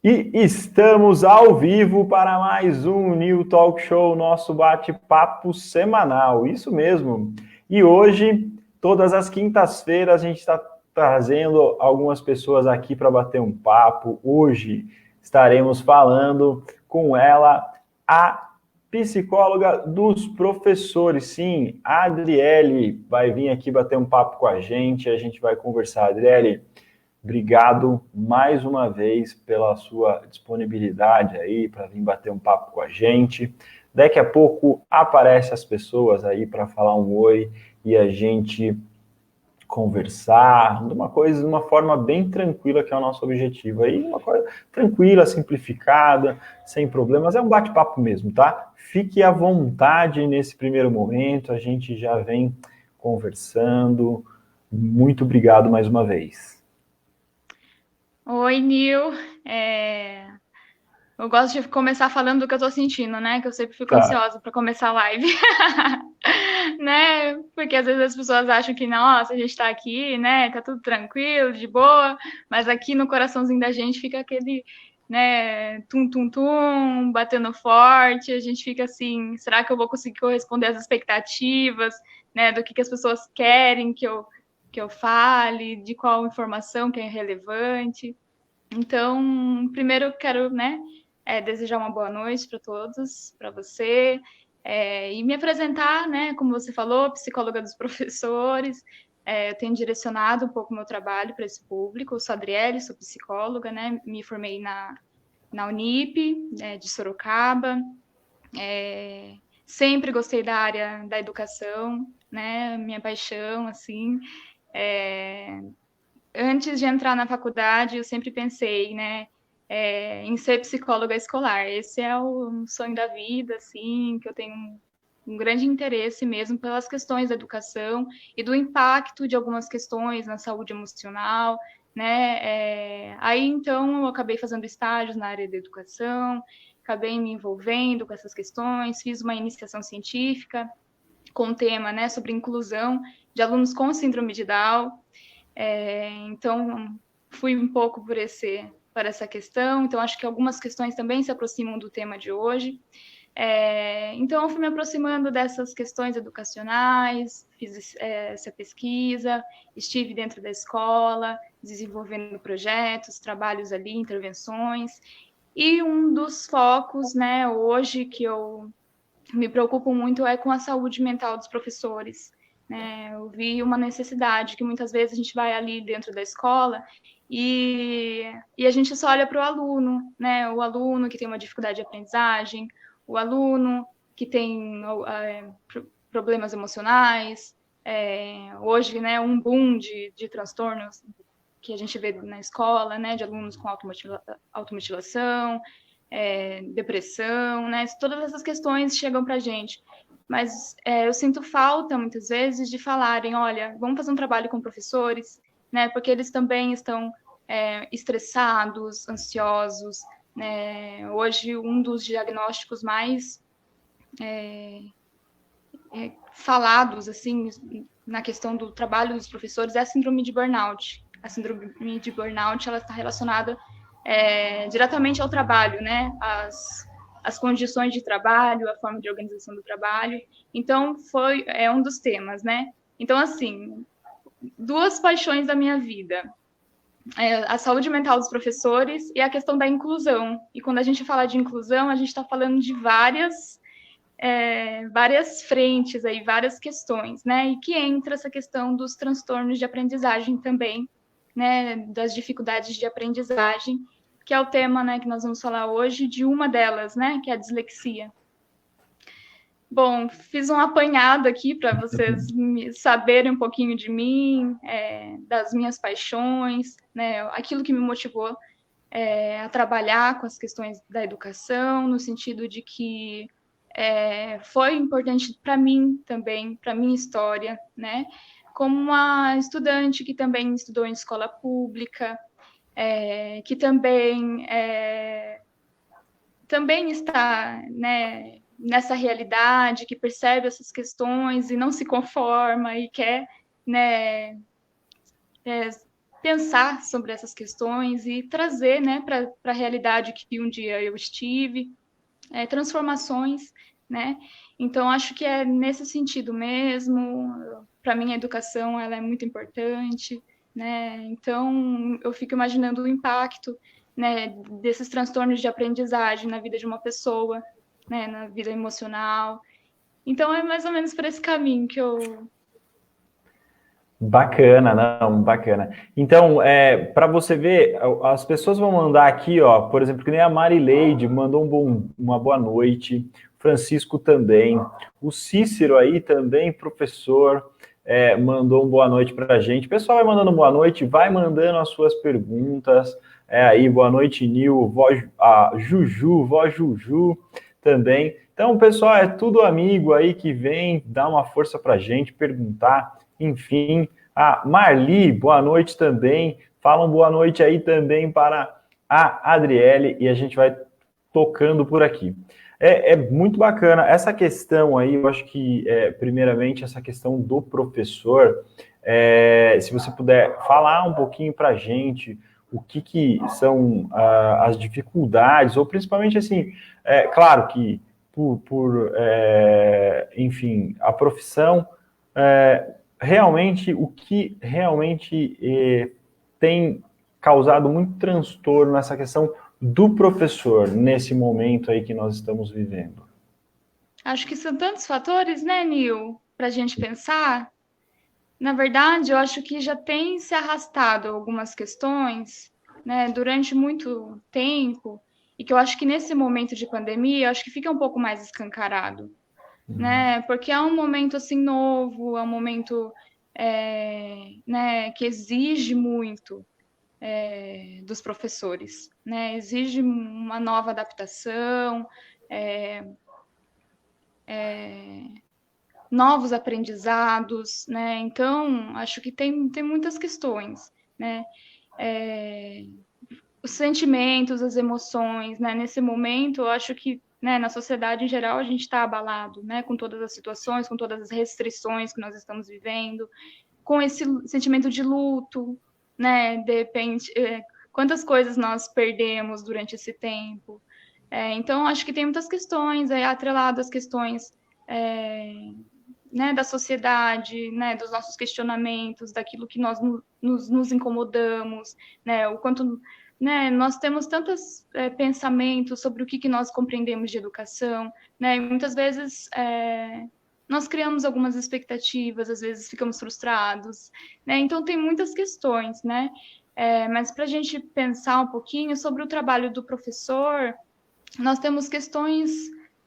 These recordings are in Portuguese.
E estamos ao vivo para mais um New Talk Show, nosso bate-papo semanal, isso mesmo. E hoje, todas as quintas-feiras, a gente está trazendo algumas pessoas aqui para bater um papo. Hoje estaremos falando com ela, a psicóloga dos professores. Sim, a Adriele vai vir aqui bater um papo com a gente vai conversar. Adriele, obrigado mais uma vez pela sua disponibilidade aí para vir bater um papo com a gente. Daqui a pouco aparecem as pessoas aí para falar um oi e a gente conversar de uma forma bem tranquila, que é o nosso objetivo aí, uma coisa tranquila, simplificada, sem problemas, é um bate-papo mesmo, tá? Fique à vontade nesse primeiro momento, a gente já vem conversando. Muito obrigado mais uma vez. Oi, Nil. Eu gosto de começar falando do que eu tô sentindo, né? Que eu sempre fico Tá. ansiosa para começar a live. Né? Porque às vezes as pessoas acham que, nossa, a gente tá aqui, né? Tá tudo tranquilo, de boa, mas aqui no coraçãozinho da gente fica aquele, né, tum-tum-tum, batendo forte, a gente fica assim, será que eu vou conseguir corresponder às expectativas, né, do que as pessoas querem que eu fale, de qual informação que é relevante. Então, primeiro eu quero, né, desejar uma boa noite para todos, para você, e me apresentar, né, como você falou, psicóloga dos professores. Eu tenho direcionado um pouco o meu trabalho para esse público. Eu sou Adriele, sou psicóloga, né, me formei na Unip, de Sorocaba. Sempre gostei da área da educação, né, minha paixão, assim. É, Antes de entrar na faculdade, eu sempre pensei, né, em ser psicóloga escolar. Esse é o sonho da vida, assim, que eu tenho um grande interesse mesmo pelas questões da educação e do impacto de algumas questões na saúde emocional, né? Aí, então, eu acabei fazendo estágios na área da educação, acabei me envolvendo com essas questões, fiz uma iniciação científica com o tema, né, sobre inclusão de alunos com síndrome de Down. Então, fui um pouco por essa questão. Então, acho que algumas questões também se aproximam do tema de hoje. Então, eu fui me aproximando dessas questões educacionais, fiz essa pesquisa, estive dentro da escola, desenvolvendo projetos, trabalhos ali, intervenções. E um dos focos, né, hoje que eu me preocupo muito é com a saúde mental dos professores. Né? Eu vi uma necessidade que muitas vezes a gente vai ali dentro da escola e a gente só olha para o aluno, né? O aluno que tem uma dificuldade de aprendizagem, o aluno que tem problemas emocionais. Hoje, né, um boom de transtornos que a gente vê na escola, né, de alunos com automutilação, depressão, né? Todas essas questões chegam para a gente. Mas eu sinto falta, muitas vezes, de falarem, olha, vamos fazer um trabalho com professores, né? Porque eles também estão estressados, ansiosos, né? Hoje, um dos diagnósticos mais falados, assim, na questão do trabalho dos professores é a síndrome de burnout. A síndrome de burnout, ela está relacionada diretamente ao trabalho, né? As condições de trabalho, a forma de organização do trabalho. Então, é um dos temas, né? Então, assim, duas paixões da minha vida. A saúde mental dos professores e a questão da inclusão. E quando a gente fala de inclusão, a gente está falando de várias frentes aí, várias questões, né? E que entra essa questão dos transtornos de aprendizagem também, né? Das dificuldades de aprendizagem, que é o tema, né, que nós vamos falar hoje, de uma delas, né? Que é a dislexia. Bom, fiz um apanhado aqui para vocês saberem um pouquinho de mim, das minhas paixões, né? Aquilo que me motivou a trabalhar com as questões da educação, no sentido de que foi importante para mim também, para minha história, né? Como uma estudante que também estudou em escola pública, que também está, né, nessa realidade, que percebe essas questões e não se conforma e quer, né, pensar sobre essas questões e trazer, né, para a realidade que um dia eu estive, transformações, né? Então, acho que é nesse sentido mesmo. Para mim, a educação ela é muito importante, né? Então, eu fico imaginando o impacto, né, desses transtornos de aprendizagem na vida de uma pessoa, né, na vida emocional. Então, é mais ou menos por esse caminho que eu... Bacana, não, bacana. Então, para você ver, as pessoas vão mandar aqui, ó, por exemplo, que nem a Marileide mandou uma boa noite, Francisco também, o Cícero aí também, professor, mandou uma boa noite para a gente. O pessoal vai mandando boa noite, vai mandando as suas perguntas, aí, boa noite, Nil, a Juju, vó Juju também. Então, pessoal, é tudo amigo aí que vem dar uma força para a gente, perguntar. Enfim, a Marli, boa noite também. Falam boa noite aí também para a Adriele e a gente vai tocando por aqui. É muito bacana essa questão aí. Eu acho que, primeiramente, essa questão do professor. Se você puder falar um pouquinho para a gente o que são as dificuldades, ou principalmente assim, claro que enfim, a profissão. Realmente, o que realmente tem causado muito transtorno nessa questão do professor, nesse momento aí que nós estamos vivendo? Acho que são tantos fatores, né, Nil, para a gente pensar. Na verdade, eu acho que já tem se arrastado algumas questões, né, durante muito tempo, e que eu acho que nesse momento de pandemia, eu acho que fica um pouco mais escancarado, né, porque é um momento assim novo, é um momento né, que exige muito dos professores, né, exige uma nova adaptação, novos aprendizados, né, então acho que tem muitas questões, né, os sentimentos, as emoções, né? Nesse momento, eu acho que, né, na sociedade em geral a gente está abalado, né, com todas as situações, com todas as restrições que nós estamos vivendo, com esse sentimento de luto, né? De repente, quantas coisas nós perdemos durante esse tempo. Então, acho que tem muitas questões atreladas às questões né, da sociedade, né, dos nossos questionamentos, daquilo que nós nos incomodamos, né, o quanto, né, nós temos tantos pensamentos sobre o que nós compreendemos de educação, né, e muitas vezes nós criamos algumas expectativas, às vezes ficamos frustrados, né, então tem muitas questões, né, mas para a gente pensar um pouquinho sobre o trabalho do professor, nós temos questões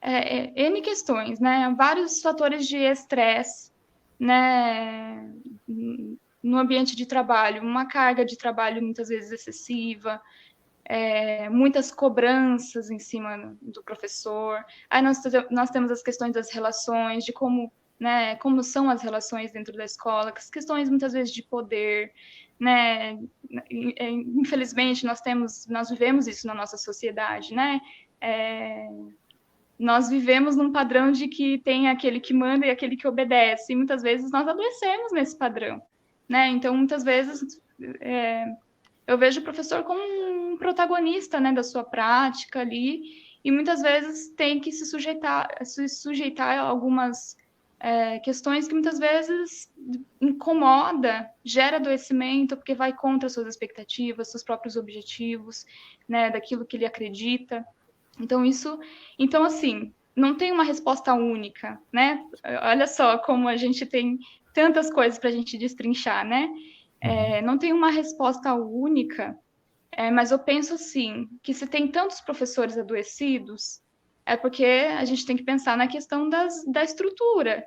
N questões, né? Vários fatores de estresse, né? No ambiente de trabalho, uma carga de trabalho muitas vezes excessiva, muitas cobranças em cima do professor. Aí nós temos as questões das relações, de como, né, como são as relações dentro da escola, as questões muitas vezes de poder, né? Infelizmente nós vivemos isso na nossa sociedade, né? Nós vivemos num padrão de que tem aquele que manda e aquele que obedece, e muitas vezes nós adoecemos nesse padrão, né? Então, muitas vezes, eu vejo o professor como um protagonista, né, da sua prática ali, e muitas vezes tem que se sujeitar a algumas questões que muitas vezes incomoda, gera adoecimento, porque vai contra suas expectativas, seus próprios objetivos, né, daquilo que ele acredita. Então, assim, não tem uma resposta única, né? Olha só como a gente tem tantas coisas para a gente destrinchar, né? Não tem uma resposta única, mas eu penso assim, que se tem tantos professores adoecidos, é porque a gente tem que pensar na questão da estrutura,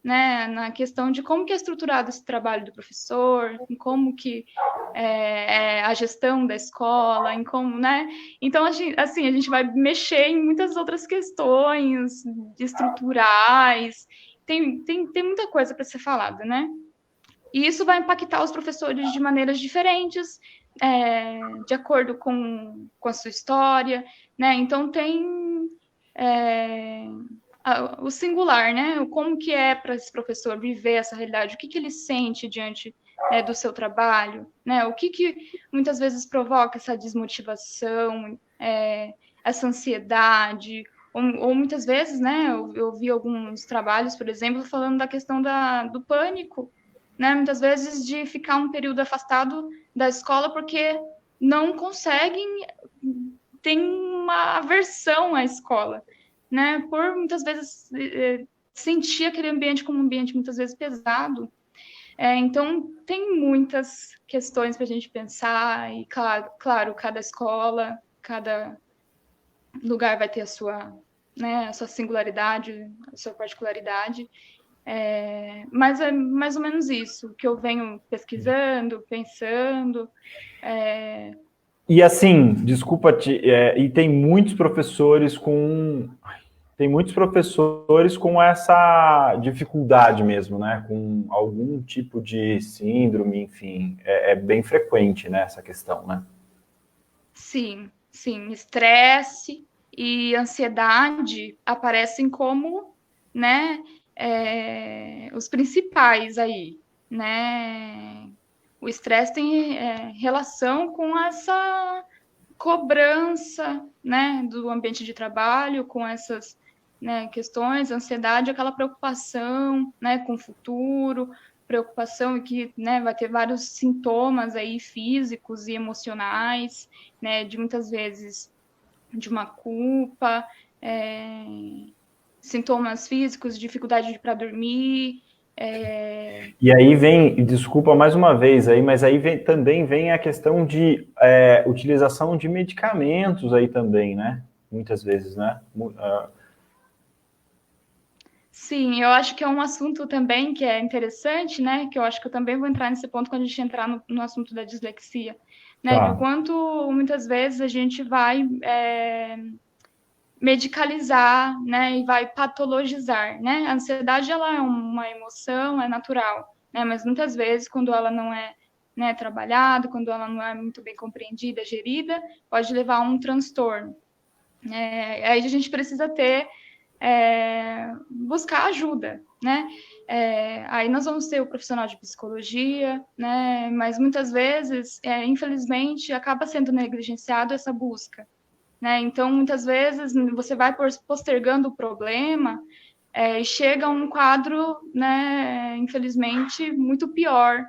né? Na questão de como que é estruturado esse trabalho do professor, em como que a gestão da escola, em como, né? Então, assim, a gente vai mexer em muitas outras questões estruturais, tem muita coisa para ser falada, né? E isso vai impactar os professores de maneiras diferentes, de acordo com a sua história, né? Então, tem o singular, né? Como que é para esse professor viver essa realidade, o que ele sente diante do seu trabalho, né? O que muitas vezes provoca essa desmotivação, essa ansiedade, ou muitas vezes, né? Eu vi alguns trabalhos, por exemplo, falando da questão do pânico, né? Muitas vezes de ficar um período afastado da escola porque não conseguem, tem uma aversão à escola, né? Por muitas vezes sentir aquele ambiente como um ambiente muitas vezes pesado. Então, tem muitas questões para a gente pensar, e claro, cada escola, cada lugar vai ter a sua singularidade, a sua particularidade, mas é mais ou menos isso que eu venho pesquisando, pensando. E assim, desculpa, e tem muitos professores com essa dificuldade mesmo, né? Com algum tipo de síndrome, enfim, é bem frequente, né, essa questão, né? Sim, estresse e ansiedade aparecem como, né, os principais aí, né? O estresse tem relação com essa cobrança, né, do ambiente de trabalho, com essas, né, questões, ansiedade, aquela preocupação, né, com o futuro, preocupação que, né, vai ter vários sintomas aí físicos e emocionais, né, de muitas vezes de uma culpa, sintomas físicos, dificuldade para dormir. E aí vem, desculpa mais uma vez aí, mas aí também vem a questão de utilização de medicamentos aí também, né? Muitas vezes, né? Sim, eu acho que é um assunto também que é interessante, né? Que eu acho que eu também vou entrar nesse ponto quando a gente entrar no assunto da dislexia, né? De Tá. quanto muitas vezes a gente vai medicalizar, né? E vai patologizar, né? A ansiedade, ela é uma emoção, é natural, né? Mas muitas vezes, quando ela não é, né, trabalhada, quando ela não é muito bem compreendida, gerida, pode levar a um transtorno. Aí a gente precisa buscar ajuda, né? Aí nós vamos ter o profissional de psicologia, né? Mas muitas vezes, infelizmente, acaba sendo negligenciado essa busca, né? Então, muitas vezes, você vai postergando o problema e chega a um quadro, né, infelizmente, muito pior.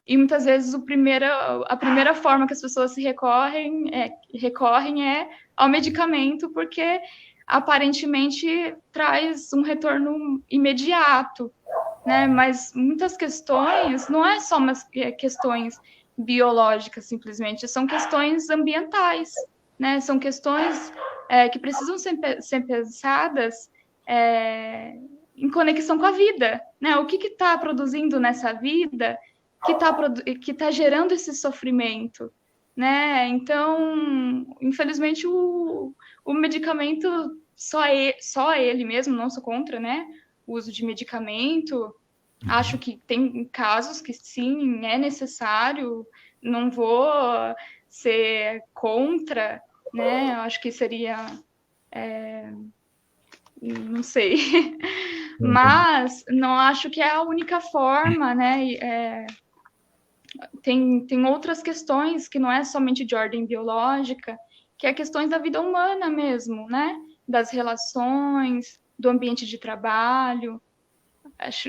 E muitas vezes a primeira forma que as pessoas se recorrem é ao medicamento, porque aparentemente traz um retorno imediato, né? Mas muitas questões não é só umas questões biológicas simplesmente, são questões ambientais, né? São questões que precisam ser pensadas em conexão com a vida, né? O que está produzindo nessa vida que tá gerando esse sofrimento, né? Então, infelizmente, o medicamento, só ele mesmo, não sou contra, né? O uso de medicamento. Acho que tem casos que sim, é necessário, não vou ser contra, né? Acho que seria, não sei, mas não acho que é a única forma, né? Tem outras questões que não é somente de ordem biológica, que é questões da vida humana mesmo, né? Das relações, do ambiente de trabalho.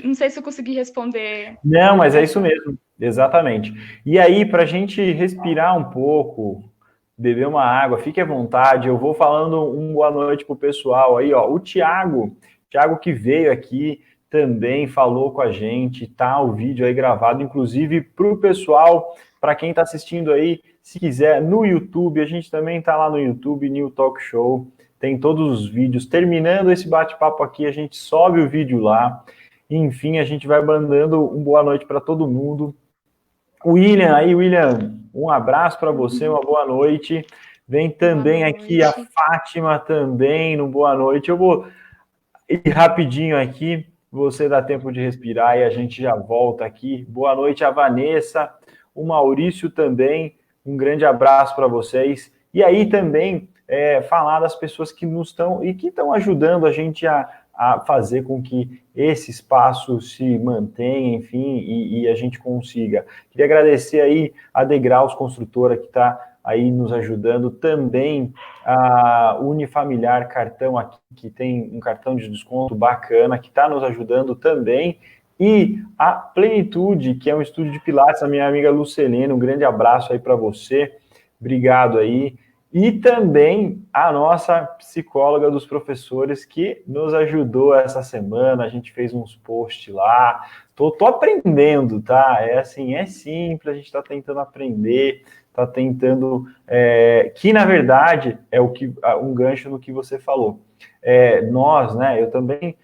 Não sei se eu consegui responder. Não, mas é isso mesmo, exatamente. E aí, para a gente respirar um pouco, beber uma água, fique à vontade, eu vou falando um boa noite pro pessoal aí, ó. O Thiago que veio aqui, também falou com a gente, tá o vídeo aí gravado, inclusive para o pessoal, para quem está assistindo aí, se quiser, no YouTube, a gente também está lá no YouTube, New Talk Show, tem todos os vídeos. Terminando esse bate-papo aqui, a gente sobe o vídeo lá. Enfim, a gente vai mandando um boa noite para todo mundo. William, um abraço para você, uma boa noite. Vem também aqui a Fátima também, no boa noite. Eu vou ir rapidinho aqui, você dá tempo de respirar e a gente já volta aqui. Boa noite a Vanessa, o Maurício também, um grande abraço para vocês. E aí também falar das pessoas que nos estão e que estão ajudando a gente a a fazer com que esse espaço se mantenha, enfim, e a gente consiga. Queria agradecer aí a Degraus Construtora, que está aí nos ajudando, também a Unifamiliar Cartão aqui, que tem um cartão de desconto bacana, que está nos ajudando também, e a Plenitude, que é um estúdio de Pilates, a minha amiga Lucelena, um grande abraço aí para você, obrigado aí. E também a nossa psicóloga dos professores, que nos ajudou essa semana, a gente fez uns posts lá, tô aprendendo, tá? É assim, é simples, a gente está tentando aprender, está tentando, que na verdade é um gancho no que você falou. Nós, né, eu também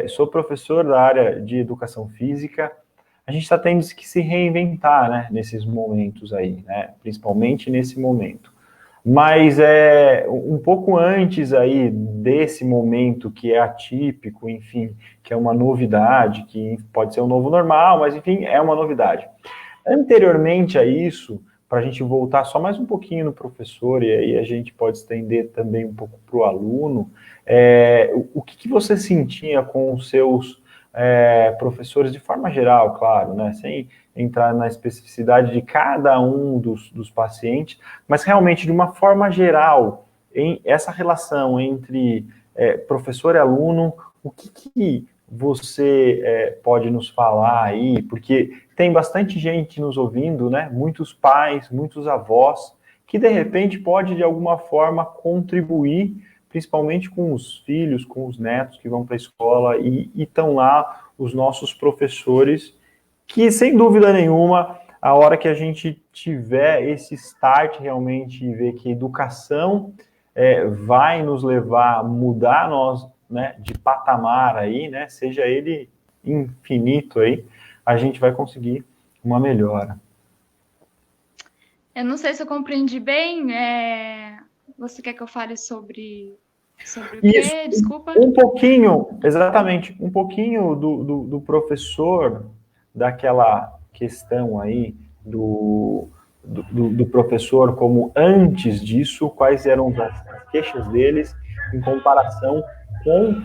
sou professor da área de educação física, a gente está tendo que se reinventar, né, nesses momentos aí, né, principalmente nesse momento. Mas um pouco antes aí desse momento que é atípico, enfim, que é uma novidade, que pode ser um novo normal, mas enfim, é uma novidade. Anteriormente a isso, para a gente voltar só mais um pouquinho no professor, e aí a gente pode estender também um pouco para o aluno, o que você sentia com os seus professores, de forma geral, claro, né, sem entrar na especificidade de cada um dos pacientes, mas realmente de uma forma geral, em essa relação entre professor e aluno, o que você pode nos falar aí? Porque tem bastante gente nos ouvindo, né? Muitos pais, muitos avós, que de repente pode de alguma forma contribuir, principalmente com os filhos, com os netos que vão para a escola e estão lá os nossos professores, que sem dúvida nenhuma, a hora que a gente tiver esse start realmente e ver que educação vai nos levar a mudar nós, né, de patamar aí, né, seja ele infinito aí, a gente vai conseguir uma melhora. Eu não sei se eu compreendi bem. Você quer que eu fale sobre o Isso, quê? Desculpa. um pouquinho, exatamente, um pouquinho do professor, daquela questão aí do professor, como antes disso, quais eram as queixas deles em comparação com,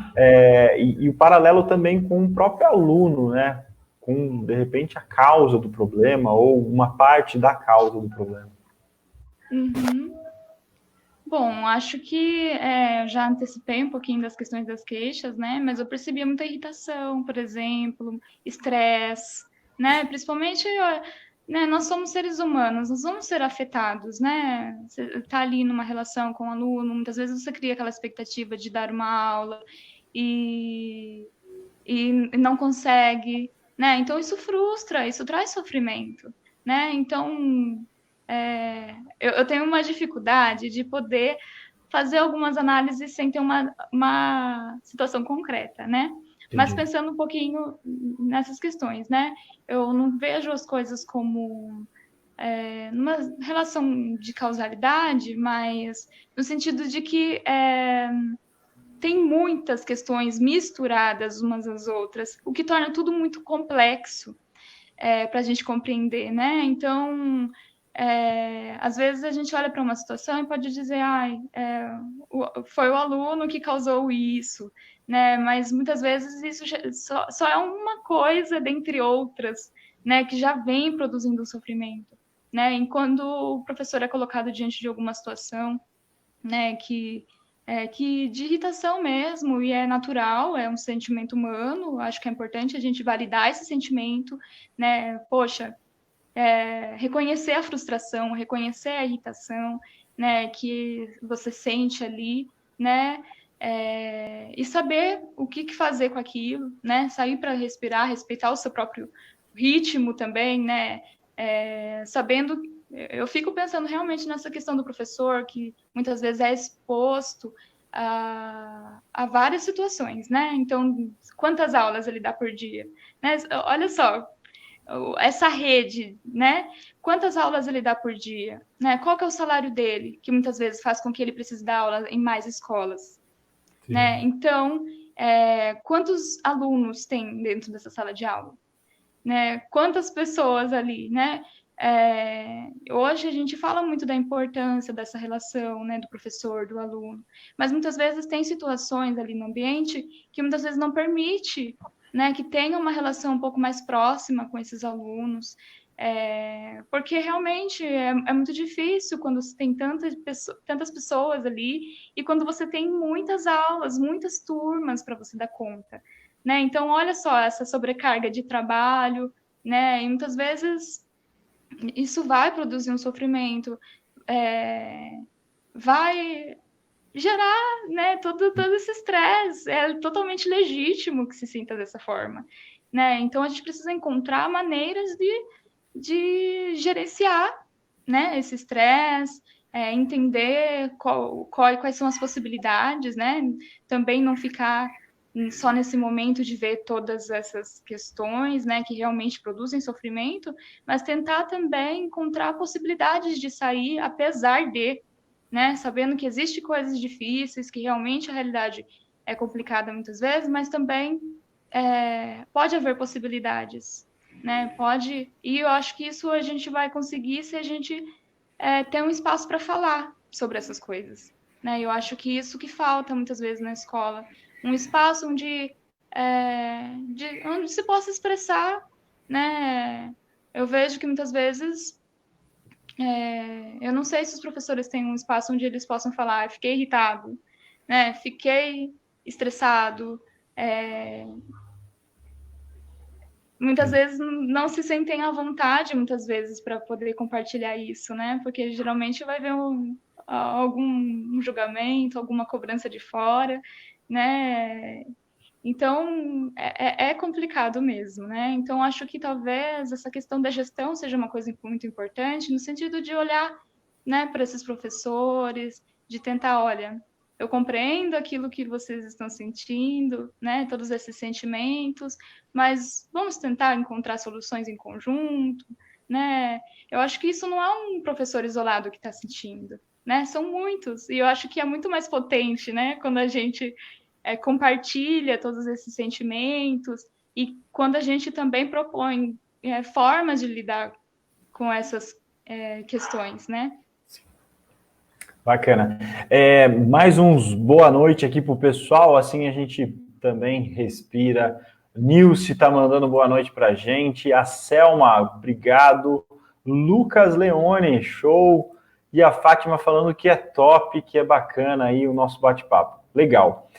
e o paralelo também com o próprio aluno, né? Com, de repente, a causa do problema ou uma parte da causa do problema. Uhum. Bom, acho que eu já antecipei um pouquinho das questões das queixas, né? Mas eu percebi muita irritação, por exemplo, estresse, né? Principalmente, né, nós somos seres humanos, nós vamos ser afetados, né? Você está ali numa relação com o aluno, muitas vezes você cria aquela expectativa de dar uma aula e, e não consegue, né? Então isso frustra, isso traz sofrimento, né? Então eu tenho uma dificuldade de poder fazer algumas análises sem ter uma situação concreta, né? Mas Entendi. pensando um pouquinho nessas questões, né? Eu não vejo as coisas como numa relação de causalidade, mas no sentido de que tem muitas questões misturadas umas às outras, o que torna tudo muito complexo para a gente compreender, né? Então, às vezes a gente olha para uma situação e pode dizer, foi o aluno que causou isso, né? Mas muitas vezes isso só é uma coisa dentre outras, né? Que já vem produzindo sofrimento, né? Enquanto o professor é colocado diante de alguma situação, né? Que de irritação mesmo, e é natural, é um sentimento humano, acho que é importante a gente validar esse sentimento, né? Poxa, reconhecer a frustração, reconhecer a irritação, né, que você sente ali, né, e saber o que fazer com aquilo, né, sair para respirar, respeitar o seu próprio ritmo também, né, sabendo, eu fico pensando realmente nessa questão do professor, que muitas vezes é exposto a várias situações, né, então, quantas aulas ele dá por dia, né, olha só, essa rede, né? Quantas aulas ele dá por dia? Né? Qual que é o salário dele, que muitas vezes faz com que ele precise dar aula em mais escolas? Né? Então, quantos alunos tem dentro dessa sala de aula? Né? Quantas pessoas ali, né? Hoje a gente fala muito da importância dessa relação, né, do professor, do aluno, mas muitas vezes tem situações ali no ambiente que muitas vezes não permite, né, que tenha uma relação um pouco mais próxima com esses alunos, porque realmente é muito difícil quando você tem tantas pessoas ali e quando você tem muitas aulas, muitas turmas para você dar conta, né? Então, olha só essa sobrecarga de trabalho, né? E muitas vezes isso vai produzir um sofrimento, vai gerar, né, todo esse estresse. É totalmente legítimo que se sinta dessa forma, né? Então a gente precisa encontrar maneiras de gerenciar, né, esse estresse, entender quais são as possibilidades, né? Também não ficar só nesse momento de ver todas essas questões, né, que realmente produzem sofrimento, mas tentar também encontrar possibilidades de sair apesar de, né, sabendo que existem coisas difíceis, que realmente a realidade é complicada muitas vezes, mas também pode haver possibilidades, né? Pode, e eu acho que isso a gente vai conseguir se a gente ter um espaço para falar sobre essas coisas, né? Eu acho que isso que falta muitas vezes na escola, um espaço onde se possa expressar, né? Eu vejo que muitas vezes eu não sei se os professores têm um espaço onde eles possam falar, fiquei irritado, né? Fiquei estressado, muitas vezes não se sentem à vontade, muitas vezes, para poder compartilhar isso, né? Porque geralmente vai ver algum julgamento, alguma cobrança de fora, né? Então, é complicado mesmo, né? Então, acho que talvez essa questão da gestão seja uma coisa muito importante, no sentido de olhar, né, para esses professores, de tentar, olha, eu compreendo aquilo que vocês estão sentindo, né, todos esses sentimentos, mas vamos tentar encontrar soluções em conjunto, né? Eu acho que isso não é um professor isolado que está sentindo, né? São muitos, e eu acho que é muito mais potente, né, quando a gente compartilha todos esses sentimentos e quando a gente também propõe formas de lidar com essas questões, né? Bacana. Mais uns boa noite aqui pro pessoal, assim a gente também respira. Nilce tá mandando boa noite pra gente. A Selma, obrigado. Lucas Leone, show. E a Fátima falando que é top, que é bacana aí o nosso bate-papo. Legal.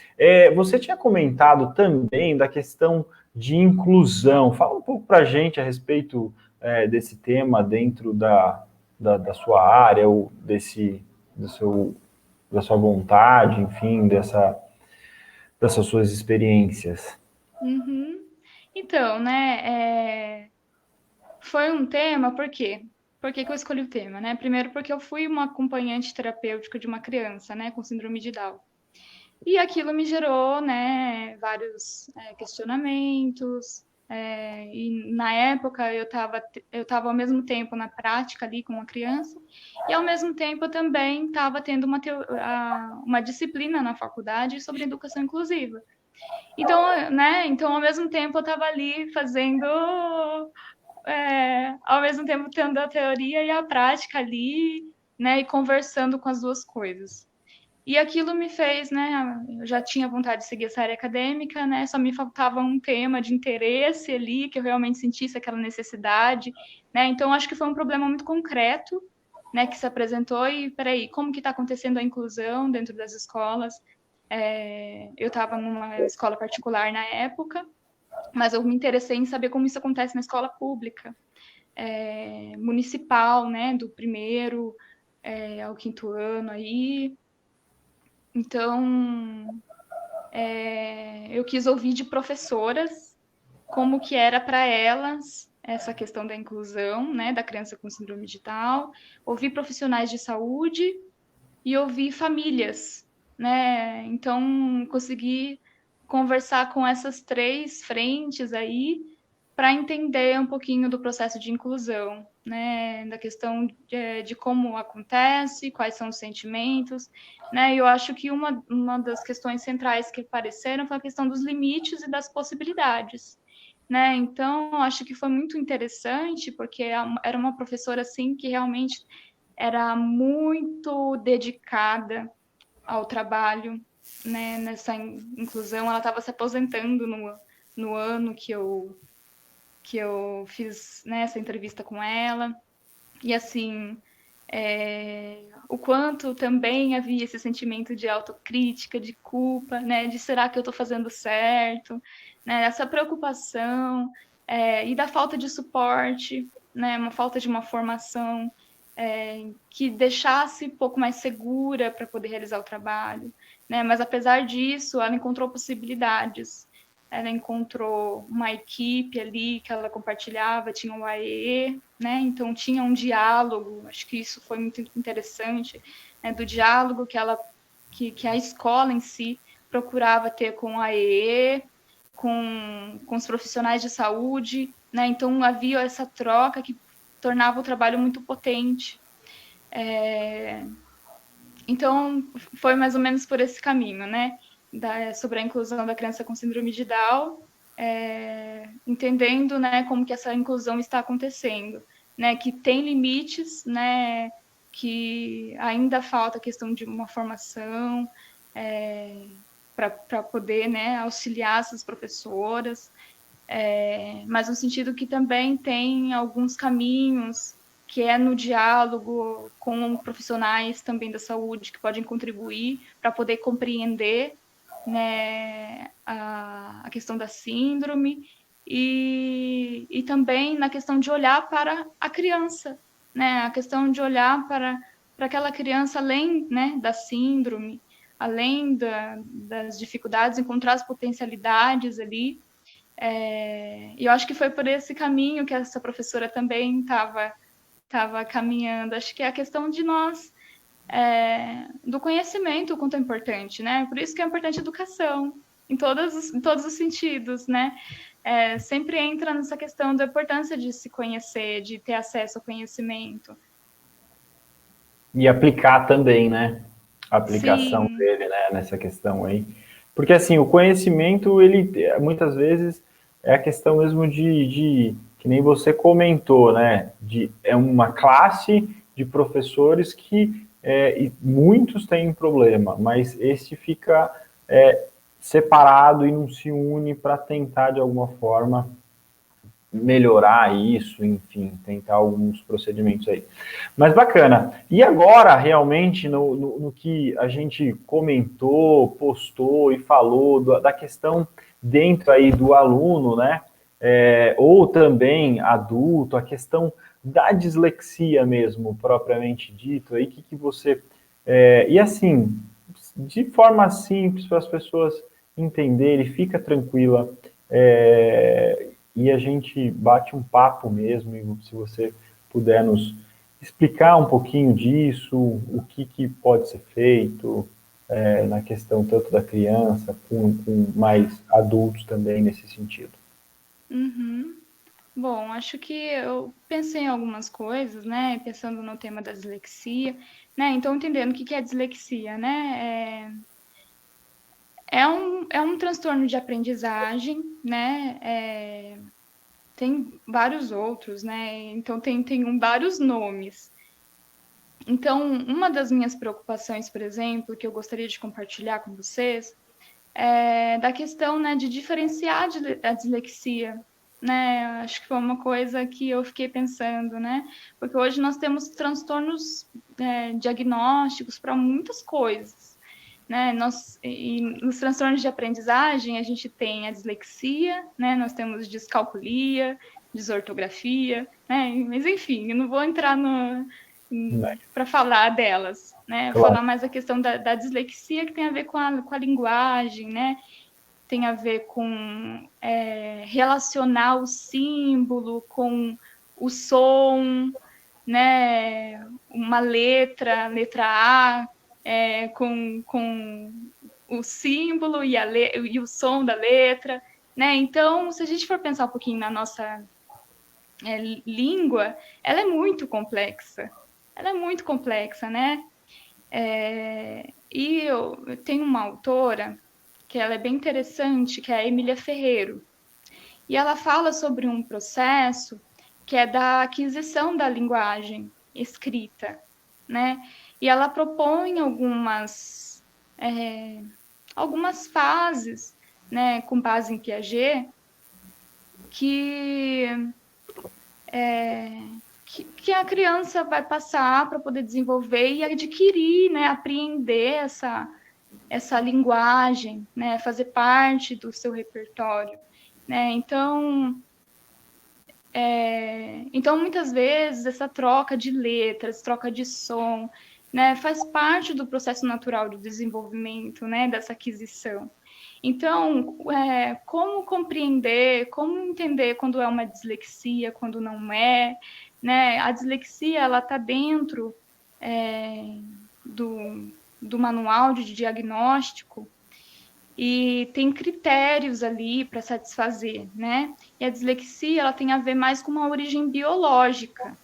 Você tinha comentado também da questão de inclusão. Fala um pouco pra gente a respeito desse tema dentro da sua área, ou do seu, da sua vontade, enfim, dessas suas experiências. Uhum. Então, né, foi um tema, por quê? Por que que eu escolhi o tema, né? Primeiro porque eu fui uma acompanhante terapêutica de uma criança, né, com síndrome de Down. E aquilo me gerou, né, vários questionamentos. E na época eu tava ao mesmo tempo na prática ali com uma criança e ao mesmo tempo eu também estava tendo uma disciplina na faculdade sobre educação inclusiva. Então, né, então ao mesmo tempo eu estava ali fazendo, ao mesmo tempo tendo a teoria e a prática ali, né, e conversando com as duas coisas. E aquilo me fez, né? Eu já tinha vontade de seguir essa área acadêmica, né? Só me faltava um tema de interesse ali, que eu realmente sentisse aquela necessidade, né? Então, acho que foi um problema muito concreto, né? Que se apresentou e, peraí, como que está acontecendo a inclusão dentro das escolas? Eu estava numa escola particular na época, mas eu me interessei em saber como isso acontece na escola pública, municipal, né? Do primeiro ao quinto ano aí. Então, eu quis ouvir de professoras como que era para elas essa questão da inclusão, né, da criança com síndrome de Down, ouvir profissionais de saúde e ouvir famílias, né? Então, consegui conversar com essas três frentes aí para entender um pouquinho do processo de inclusão, né, da questão de como acontece, quais são os sentimentos, né, eu acho que uma das questões centrais que apareceram foi a questão dos limites e das possibilidades. né? Então, acho que foi muito interessante, porque era uma professora, assim, que realmente era muito dedicada ao trabalho, né? Nessa inclusão. Ela estava se aposentando no ano que eu fiz, né, essa entrevista com ela. E, assim, o quanto também havia esse sentimento de autocrítica, de culpa, né, de será que eu estou fazendo certo, né, essa preocupação, e da falta de suporte, né, uma falta de uma formação que deixasse um pouco mais segura para poder realizar o trabalho, né, mas apesar disso, ela encontrou possibilidades. Ela encontrou uma equipe ali que ela compartilhava, tinha o AEE, né? Então tinha um diálogo, acho que isso foi muito interessante, né? Do diálogo que a escola em si procurava ter com a AEE, com os profissionais de saúde, né? Então havia essa troca que tornava o trabalho muito potente. Então foi mais ou menos por esse caminho, né? Sobre a inclusão da criança com síndrome de Down, entendendo, né, como que essa inclusão está acontecendo, né, que tem limites, né, que ainda falta a questão de uma formação para poder, né, auxiliar essas professoras, mas no sentido que também tem alguns caminhos que é no diálogo com profissionais também da saúde que podem contribuir para poder compreender, né, a questão da síndrome e também na questão de olhar para a criança, né, a questão de olhar para aquela criança além, né, da síndrome, além das dificuldades, encontrar as potencialidades ali. E eu acho que foi por esse caminho que essa professora também estava caminhando. Acho que é a questão de nós, do conhecimento, o quanto é importante, né? Por isso que é importante a educação, em todos os sentidos, né? Sempre entra nessa questão da importância de se conhecer, de ter acesso ao conhecimento. E aplicar também, né? A aplicação Sim, dele, né, nessa questão aí. Porque, assim, o conhecimento, ele, muitas vezes, é a questão mesmo que nem você comentou, né? É uma classe de professores que e muitos têm problema, mas esse fica separado e não se une para tentar, de alguma forma, melhorar isso, enfim, tentar alguns procedimentos aí. Mas bacana. E agora, realmente, no que a gente comentou, postou e falou da questão dentro aí do aluno, né? Ou também adulto, a questão da dislexia mesmo, propriamente dito, aí que você. E assim, de forma simples para as pessoas entenderem, fica tranquila. E a gente bate um papo mesmo, e se você puder nos explicar um pouquinho disso, o que pode ser feito na questão tanto da criança, com mais adultos também nesse sentido. uhum. Bom, acho que eu pensei em algumas coisas, né? Pensando no tema da dislexia, né? Então, entendendo o que é dislexia, né? É um transtorno de aprendizagem, né? Tem vários outros, né? Então, tem vários nomes. Então, uma das minhas preocupações, por exemplo, que eu gostaria de compartilhar com vocês, é da questão, né, de diferenciar a dislexia, né? Acho que foi uma coisa que eu fiquei pensando, né? Porque hoje nós temos transtornos diagnósticos para muitas coisas, né? E nos transtornos de aprendizagem a gente tem a dislexia, né? Nós temos descalculia, desortografia, né? Mas enfim, eu não vou entrar no Né? para falar delas, né? Claro. Falar mais a questão da dislexia que tem a ver com a linguagem, né? Tem a ver com relacionar o símbolo com o som, né? Uma letra A, com o símbolo e o som da letra, né? Então, se a gente for pensar um pouquinho na nossa língua, ela é muito complexa. Ela é muito complexa, né? E eu tenho uma autora que ela é bem interessante, que é a Emília Ferreiro. E ela fala sobre um processo que é da aquisição da linguagem escrita, né? E ela propõe algumas fases, né, com base em Piaget, que a criança vai passar para poder desenvolver e adquirir, né, apreender essa linguagem, né, fazer parte do seu repertório, né? Então, muitas vezes, essa troca de letras, troca de som, né, faz parte do processo natural do desenvolvimento, né, dessa aquisição. Então, como compreender, como entender quando é uma dislexia, quando não é, né? A dislexia, ela está dentro do manual de diagnóstico, e tem critérios ali para satisfazer, né? E a dislexia, ela tem a ver mais com uma origem biológica.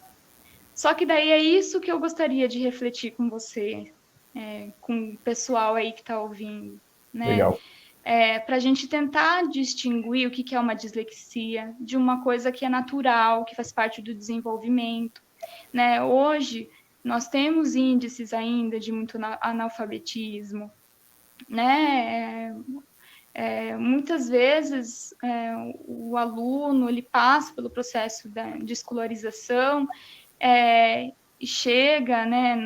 Só que daí é isso que eu gostaria de refletir com você, com o pessoal aí que está ouvindo, né? Legal. Para a gente tentar distinguir o que é uma dislexia de uma coisa que é natural, que faz parte do desenvolvimento, né? Hoje, nós temos índices ainda de muito analfabetismo, né? Muitas vezes o aluno ele passa pelo processo de escolarização e chega, né?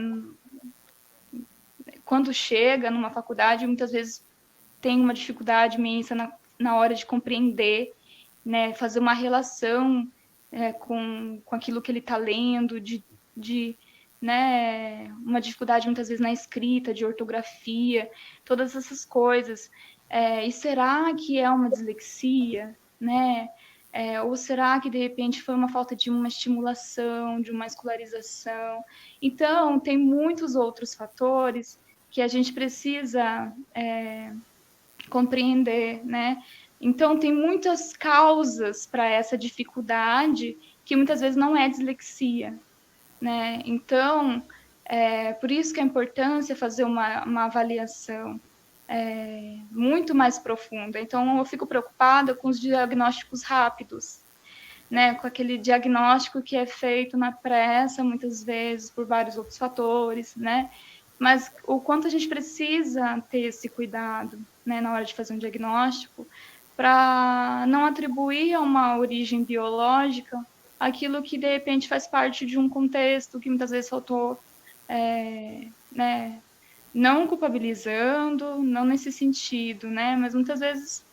Quando chega numa faculdade, muitas vezes tem uma dificuldade imensa na hora de compreender, né? Fazer uma relação com aquilo que ele está lendo, né, uma dificuldade muitas vezes na escrita, de ortografia, todas essas coisas. E será que é uma dislexia, né? Ou será que de repente foi uma falta de uma estimulação, de uma escolarização? Então, tem muitos outros fatores que a gente precisa compreender, né? Então, tem muitas causas para essa dificuldade que muitas vezes não é dislexia, né? Então, por isso que a importância é fazer uma avaliação muito mais profunda. Então, eu fico preocupada com os diagnósticos rápidos, né? Com aquele diagnóstico que é feito na pressa, muitas vezes, por vários outros fatores, né? Mas o quanto a gente precisa ter esse cuidado, né, na hora de fazer um diagnóstico, para não atribuir a uma origem biológica aquilo que, de repente, faz parte de um contexto que muitas vezes faltou, né, não culpabilizando, não nesse sentido, né, mas muitas vezes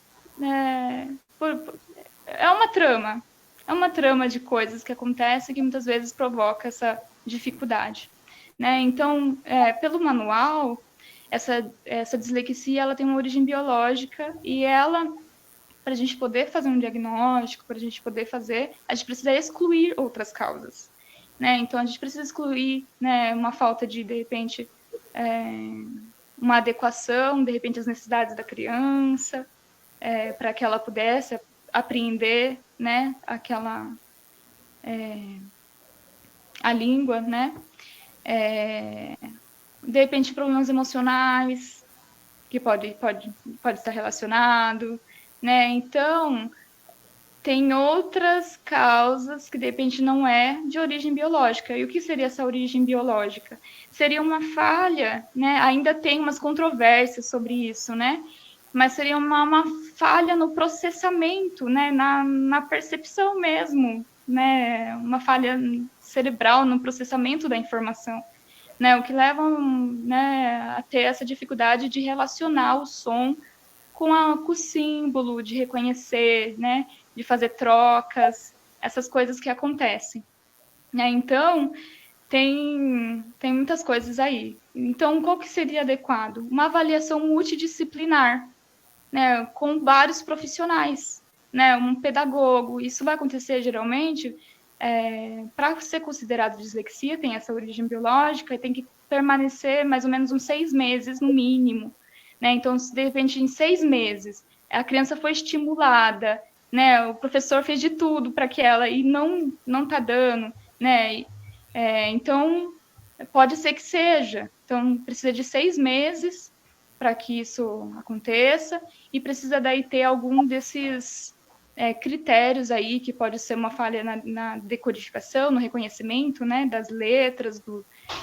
é uma trama de coisas que acontecem que muitas vezes provoca essa dificuldade, né? Então, pelo manual, essa dislexia ela tem uma origem biológica e ela, para a gente poder fazer um diagnóstico, para a gente poder fazer, a gente precisa excluir outras causas, né? Então, a gente precisa excluir, né, uma falta de repente, uma adequação, de repente, às necessidades da criança, para que ela pudesse apreender, né, a língua, né? De repente, problemas emocionais, que pode estar relacionado, né? Então, tem outras causas que, de repente, não é de origem biológica. E o que seria essa origem biológica? Seria uma falha, né? Ainda tem umas controvérsias sobre isso, né? Mas seria uma falha no processamento, né? Na percepção mesmo, né? Uma falha cerebral no processamento da informação, né? O que leva, né, a ter essa dificuldade de relacionar o som com o símbolo, de reconhecer, né? De fazer trocas, essas coisas que acontecem, né? Então, tem muitas coisas aí. Então, qual que seria adequado? Uma avaliação multidisciplinar, né, com vários profissionais, né, um pedagogo. Isso vai acontecer geralmente para ser considerado dislexia, tem essa origem biológica, e tem que permanecer mais ou menos uns 6 meses no mínimo, né? Então, se de repente em 6 meses a criança foi estimulada, né, o professor fez de tudo para que ela e não está dando, né? Então pode ser que seja. Então precisa de 6 meses para que isso aconteça, e precisa daí ter algum desses critérios aí, que pode ser uma falha na decodificação, no reconhecimento, né, das letras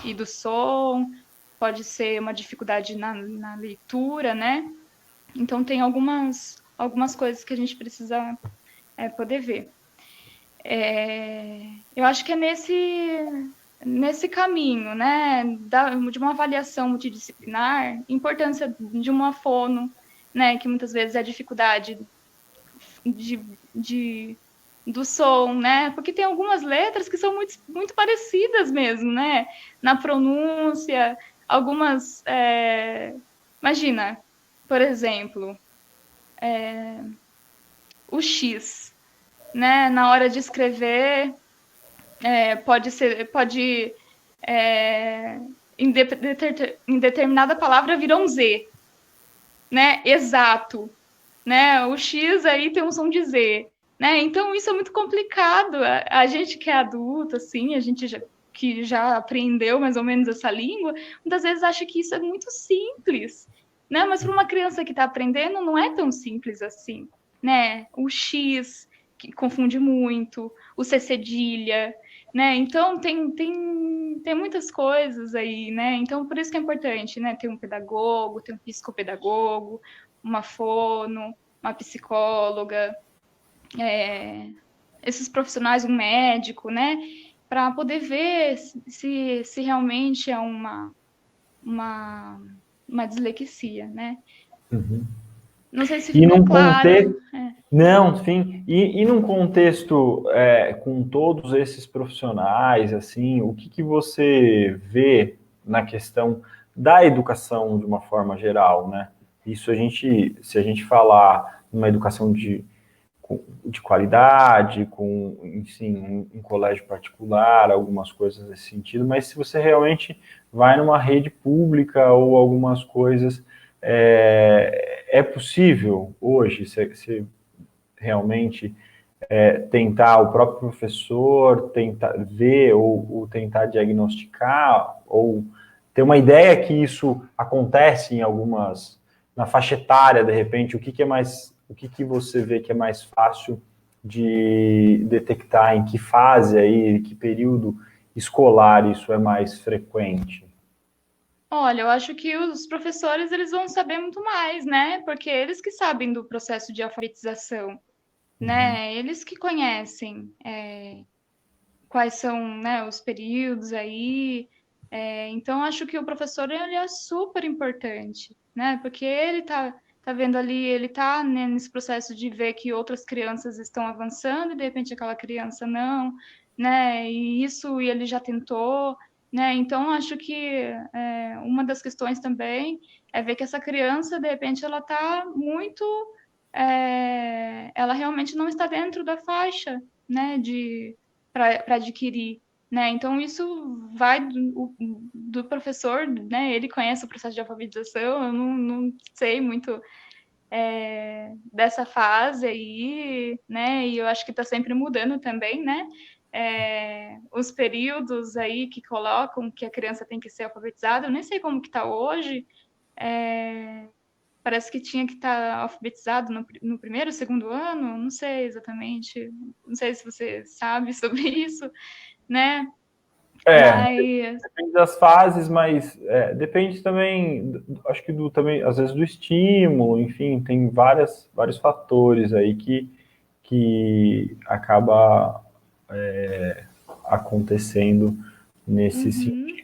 e do som, pode ser uma dificuldade na leitura, né? Então, tem algumas coisas que a gente precisa poder ver. Eu acho que é nesse caminho, né, de uma avaliação multidisciplinar, importância de uma fono, né, que muitas vezes é a dificuldade do som, né, porque tem algumas letras que são muito parecidas mesmo, né, na pronúncia, algumas, imagina, por exemplo, o X, né, na hora de escrever, em determinada palavra virou um Z, né? Exato, né? O X aí tem um som de Z, né? Então isso é muito complicado. A gente que é adulto, assim, a gente que já aprendeu mais ou menos essa língua, muitas vezes acha que isso é muito simples, né? Mas para uma criança que está aprendendo, não é tão simples assim, né? O X que confunde muito, o C cedilha, né? Então tem muitas coisas aí, né? Então por isso que é importante, né? Ter um pedagogo, ter um psicopedagogo, uma fono, uma psicóloga, esses profissionais, um médico, né? Para poder ver se realmente é uma dislexia, né? Uhum. Não sei se E ficou num claro. contexto, não, sim. E num contexto com todos esses profissionais, assim, o que você vê na questão da educação de uma forma geral, né? Isso se a gente falar numa educação de qualidade, enfim, um colégio particular, algumas coisas nesse sentido, mas se você realmente vai numa rede pública ou algumas coisas, é possível hoje se realmente tentar o próprio professor, tentar ver ou tentar diagnosticar, ou ter uma ideia que isso acontece em algumas, na faixa etária, de repente, o que você vê que é mais fácil de detectar, em que fase aí, que período escolar isso é mais frequente? Olha, eu acho que os professores eles vão saber muito mais, né? Porque eles que sabem do processo de alfabetização, Uhum. né? Eles que conhecem quais são, né, os períodos aí. Então, acho que o professor ele é super importante, né? Porque ele tá vendo ali, ele tá, né, nesse processo de ver que outras crianças estão avançando e de repente aquela criança não, né? E ele já tentou, né? Então, acho que uma das questões também é ver que essa criança, de repente, ela tá muito, ela realmente não está dentro da faixa, né, para adquirir, né? Então isso vai do professor, né? Ele conhece o processo de alfabetização, eu não sei muito dessa fase aí, né? E eu acho que está sempre mudando também, né? Os períodos aí que colocam que a criança tem que ser alfabetizada, eu nem sei como que está hoje. Parece que tinha que estar alfabetizado no primeiro, segundo ano, não sei exatamente, não sei se você sabe sobre isso, né? É, Mas depende das fases, mas depende também, acho que também, às vezes do estímulo, enfim, tem vários fatores aí que acaba acontecendo nesse sentido. uhum.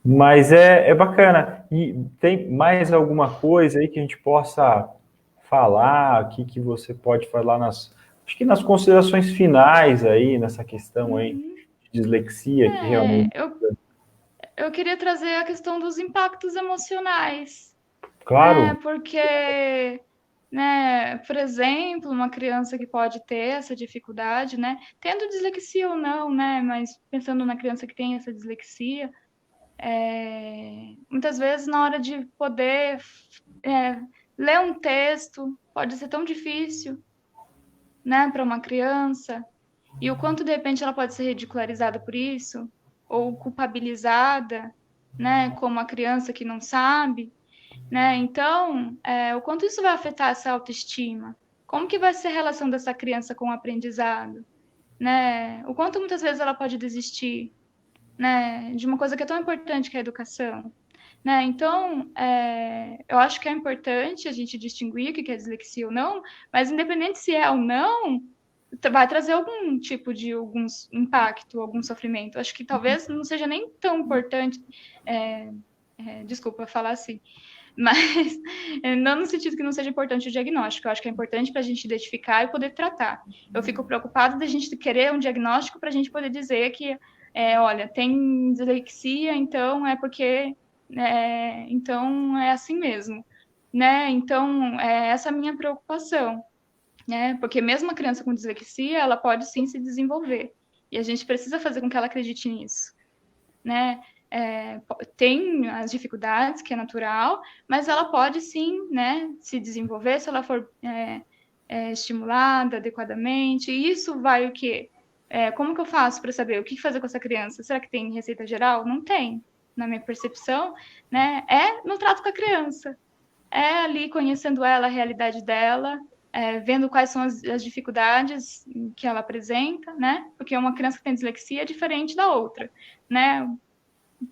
Mas é bacana. E tem mais alguma coisa aí que a gente possa falar aqui que você pode falar acho que nas considerações finais aí, nessa questão aí Uhum. de dislexia, que realmente, Eu queria trazer a questão dos impactos emocionais, né? claro. Porque, né, por exemplo, uma criança que pode ter essa dificuldade, né? Tendo dislexia ou não, né? Mas pensando na criança que tem essa dislexia, muitas vezes na hora de poder é, ler um texto pode ser tão difícil, né, para uma criança. E o quanto, de repente, ela pode ser ridicularizada por isso, ou culpabilizada, né, como a criança que não sabe, né? Então, o quanto isso vai afetar essa autoestima? como que vai ser a relação dessa criança com o aprendizado, né? O quanto muitas vezes ela pode desistir, né, de uma coisa que é tão importante que é a educação, né? Então, eu acho que é importante a gente distinguir o que é dislexia ou não, mas independente se é ou não, vai trazer algum tipo de algum impacto, algum sofrimento. Acho que talvez não seja nem tão importante, desculpa falar assim, mas não no sentido que não seja importante o diagnóstico. Eu acho que é importante para a gente identificar e poder tratar. Eu fico preocupada da gente querer um diagnóstico para a gente poder dizer que, olha, tem dislexia, então é porque, então é assim mesmo, né? Então, essa é a minha preocupação, né? Porque mesmo a criança com dislexia, ela pode sim se desenvolver. E a gente precisa fazer com que ela acredite nisso, né? Tem as dificuldades, que é natural, mas ela pode sim, né, se desenvolver se ela for estimulada adequadamente. E isso vai o quê? Como que eu faço para saber o que fazer com essa criança? Será que tem receita geral? Não tem, na minha percepção, né? É no trato com a criança, é ali conhecendo ela, a realidade dela, vendo quais são as dificuldades que ela apresenta, né? Porque uma criança que tem dislexia é diferente da outra, né?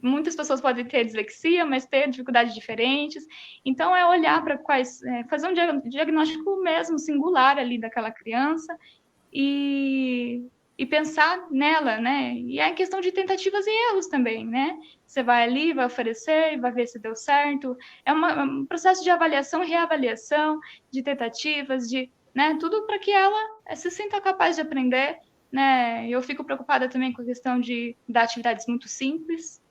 Muitas pessoas podem ter dislexia, mas ter dificuldades diferentes. Então, é olhar para fazer um diagnóstico mesmo singular ali daquela criança e pensar nela, né? E é questão de tentativas e erros também, né? Você vai ali, vai oferecer, vai ver se deu certo. É um processo de avaliação e reavaliação, de tentativas, né? Tudo para que ela se sinta capaz de aprender, né? Eu fico preocupada também com a questão de dar atividades muito simples,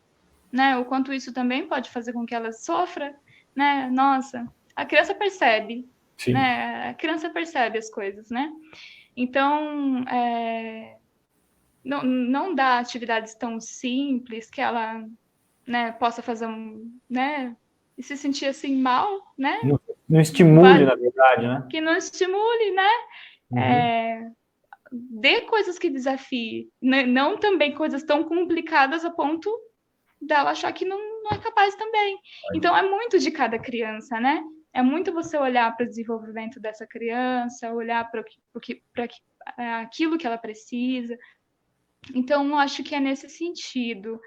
né? O quanto isso também pode fazer com que ela sofra, né? Nossa, a criança percebe, Sim. né? A criança percebe as coisas, né? Então, não dá atividades tão simples que ela, né, possa fazer né, e se sentir assim mal, né? Não estimule, na verdade, né? Que não estimule, né? Uhum. Dê coisas que desafiem, né? Não também coisas tão complicadas a ponto dela achar que não é capaz também. Então, é muito de cada criança, né? É muito você olhar para o desenvolvimento dessa criança, olhar para aquilo que ela precisa. Então, eu acho que é nesse sentido.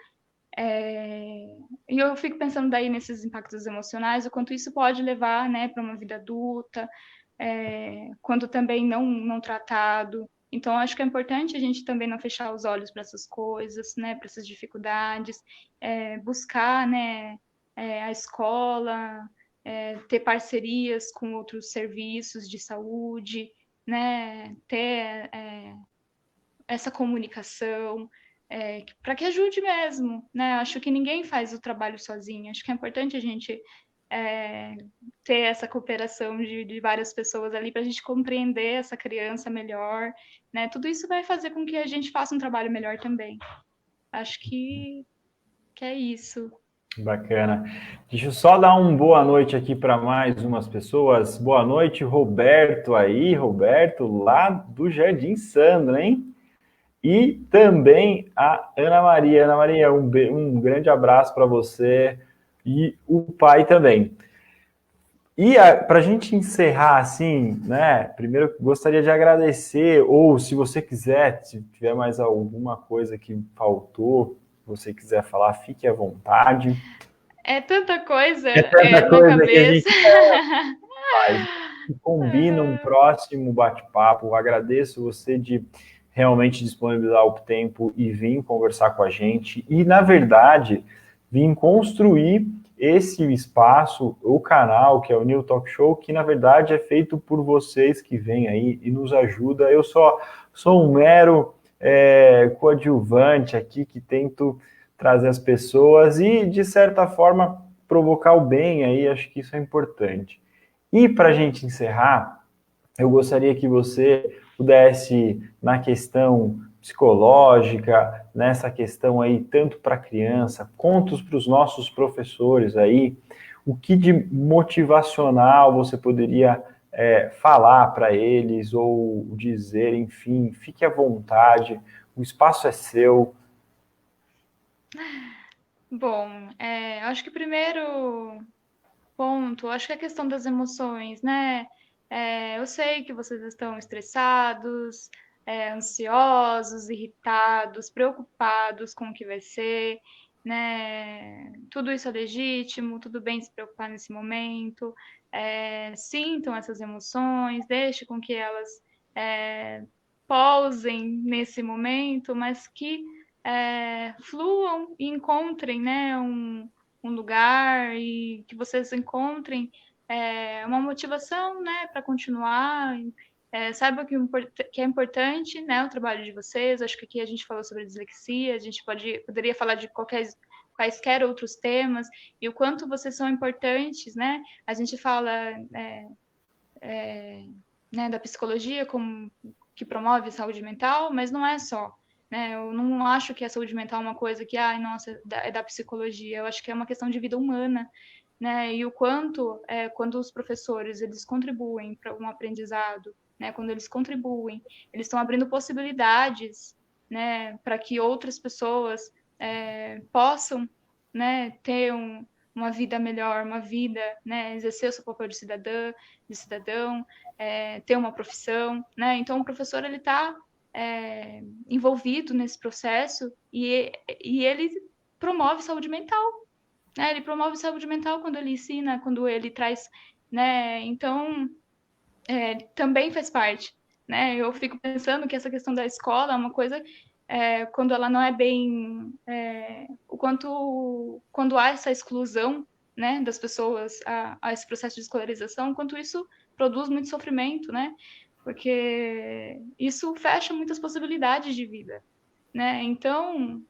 E eu fico pensando daí nesses impactos emocionais, o quanto isso pode levar, né, para uma vida adulta, quando também não tratado. Então, acho que é importante a gente também não fechar os olhos para essas coisas, né, para essas dificuldades, buscar, né, a escola, ter parcerias com outros serviços de saúde, né, ter essa comunicação, para que ajude mesmo, né? Acho que ninguém faz o trabalho sozinho. Acho que é importante a gente ter essa cooperação de várias pessoas ali para a gente compreender essa criança melhor, né? Tudo isso vai fazer com que a gente faça um trabalho melhor também. Acho que é isso. Bacana. Deixa eu só dar uma boa noite aqui para mais umas pessoas. Boa noite, Roberto aí, Roberto, lá do Jardim Sandra, hein? E também a Ana Maria. Ana Maria, um grande abraço para você e o pai também. E para a gente encerrar assim, né? Primeiro gostaria de agradecer, ou se você quiser, se tiver mais alguma coisa que faltou, se você quiser falar, fique à vontade. É tanta coisa, Tanta na coisa que a cabeça. gente faz. Combina um próximo bate-papo. Agradeço você de realmente disponibilizar o tempo e vir conversar com a gente. E, na verdade, vir construir esse espaço, o canal, que é o New Talk Show, que, na verdade, é feito por vocês que vêm aí e nos ajuda. Eu só sou um mero coadjuvante aqui, que tento trazer as pessoas e, de certa forma, provocar o bem aí. Acho que isso é importante. E para a gente encerrar, eu gostaria que você pudesse, na questão psicológica, nessa questão aí, tanto para a criança, quanto para os nossos professores aí, o que de motivacional você poderia falar para eles ou dizer, enfim, fique à vontade, o espaço é seu. Bom, acho que o primeiro ponto, acho que é a questão das emoções, né? Eu sei que vocês estão estressados, ansiosos, irritados, preocupados com o que vai ser, né? Tudo isso é legítimo, tudo bem se preocupar nesse momento. Sintam essas emoções, deixe com que elas pousem nesse momento, mas que fluam e encontrem, né, um lugar e que vocês encontrem uma motivação, né, para continuar. Saiba que é importante, né, o trabalho de vocês. Acho que aqui a gente falou sobre dislexia, a gente poderia falar de quaisquer outros temas, e o quanto vocês são importantes, né? A gente fala né, da psicologia como que promove saúde mental, mas não é só. Né? Eu não acho que a saúde mental é uma coisa que, nossa, é da psicologia. Eu acho que é uma questão de vida humana. Né? E o quanto, quando os professores eles contribuem para um aprendizado, né? Quando eles contribuem, eles estão abrindo possibilidades, né? Para que outras pessoas possam, né? Ter uma vida melhor, uma vida, né? Exercer o seu papel de cidadão, ter uma profissão, né? Então o professor ele está envolvido nesse processo e ele promove saúde mental. Ele promove saúde mental quando ele ensina, quando ele traz, né? Então, também faz parte, né? Eu fico pensando que essa questão da escola é uma coisa quando ela não é bem, quando há essa exclusão, né, das pessoas a esse processo de escolarização, quanto isso produz muito sofrimento, né? Porque isso fecha muitas possibilidades de vida, né? Então,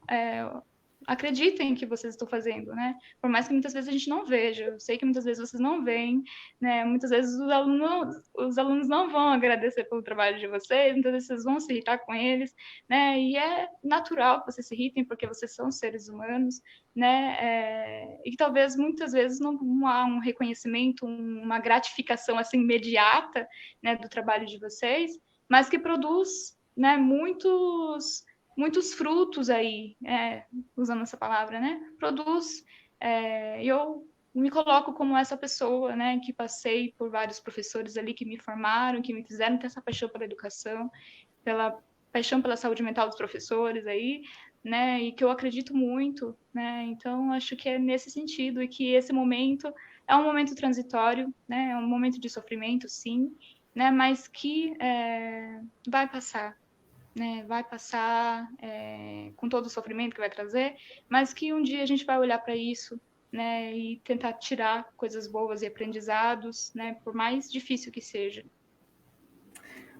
acreditem que vocês estão fazendo, né? Por mais que muitas vezes a gente não veja, eu sei que muitas vezes vocês não veem, né? Muitas vezes os alunos não vão agradecer pelo trabalho de vocês, muitas vezes vocês vão se irritar com eles, né? E é natural que vocês se irritem porque vocês são seres humanos, né? E que talvez muitas vezes não há um reconhecimento, uma gratificação assim imediata, né, do trabalho de vocês, mas que produz, né, muitos frutos aí, usando essa palavra, né? Produz. Eu me coloco como essa pessoa, né? Que passei por vários professores ali que me formaram, que me fizeram ter essa paixão pela educação, pela paixão pela saúde mental dos professores aí, né? E que eu acredito muito, né? Então, acho que é nesse sentido e que esse momento é um momento transitório, né? É um momento de sofrimento, sim, né? Mas que vai passar, né, vai passar com todo o sofrimento que vai trazer, mas que um dia a gente vai olhar para isso, né, e tentar tirar coisas boas e aprendizados, né, por mais difícil que seja.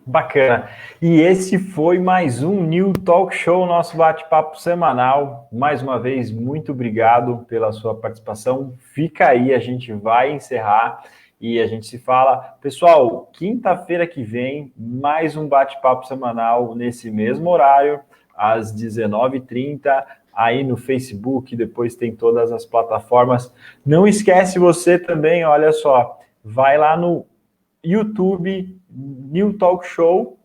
Bacana. E esse foi mais um New Talk Show, nosso bate-papo semanal. Mais uma vez, muito obrigado pela sua participação. Fica aí, a gente vai encerrar e a gente se fala. Pessoal, quinta-feira que vem, mais um bate-papo semanal nesse mesmo horário, às 19h30, aí no Facebook, depois tem todas as plataformas. Não esquece você também, olha só, vai lá no YouTube, New Talk Show,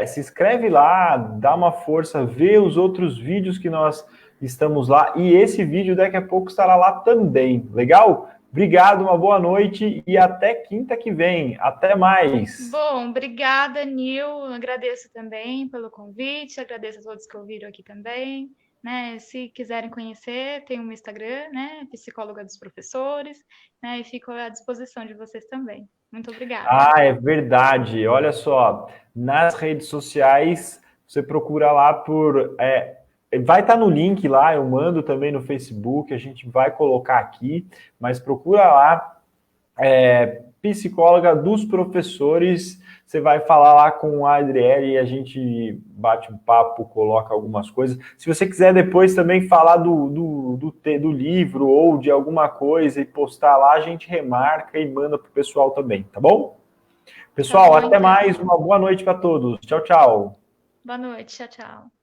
se inscreve lá, dá uma força, vê os outros vídeos que nós estamos lá, e esse vídeo daqui a pouco estará lá também, legal? Obrigado, uma boa noite e até quinta que vem. Até mais. Bom, obrigada, Nil. Agradeço também pelo convite, agradeço a todos que ouviram aqui também. Né, se quiserem conhecer, tem um Instagram, né, Psicóloga dos Professores, né, e fico à disposição de vocês também. Muito obrigada. É verdade. Olha só, nas redes sociais, você procura lá por... vai estar no link lá, eu mando também no Facebook, a gente vai colocar aqui, mas procura lá, Psicóloga dos Professores, você vai falar lá com a Adriele e a gente bate um papo, coloca algumas coisas. Se você quiser depois também falar do livro ou de alguma coisa e postar lá, a gente remarca e manda para o pessoal também, tá bom? Pessoal, até mais, uma boa noite para todos. Tchau, tchau. Boa noite, tchau, tchau.